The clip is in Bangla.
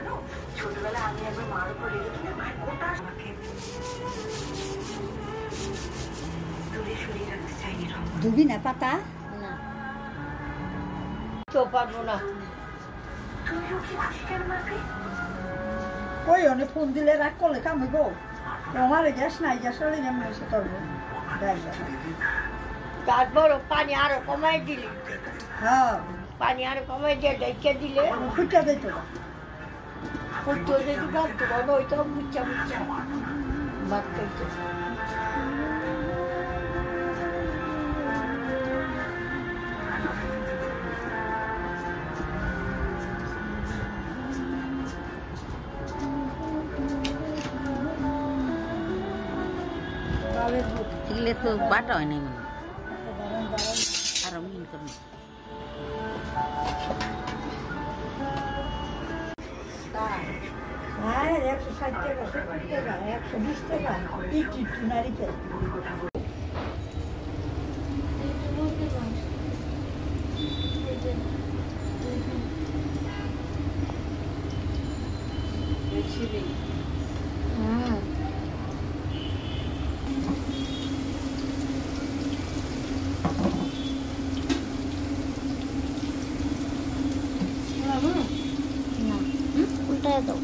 জানো ছোটবেলা আমি একবার মার উপর রেখে কিনা মায়ের গোটা আমাকে দূরে সরিয়ে রাখতে চাইনি। ধুবি না পাতা না তো পারবো না। তুই কি খুশি কেন মাকে? ওই অনেক ফোন দিলে রাগ করলে কামিব আমার গ্যাস নাই গ্যাস হলে যেমন এসে করবো তারপর পানি আরো কমাই দিলি, হ্যাঁ পানি আরো কমাই দিয়ে ডেকে দিলে ফুটা দিত না ফুটতে যদি ভাবতো বলো ওইটা মুচ্ছা মুচ্ছা ভাত খাইতো। এগুলো তো বাটা হয় নাই মনে আরো মিন করুন। হ্যাঁ 160 টাকা 70 টাকা 120 টাকা একটু নারিকেল উল্টায় দাও।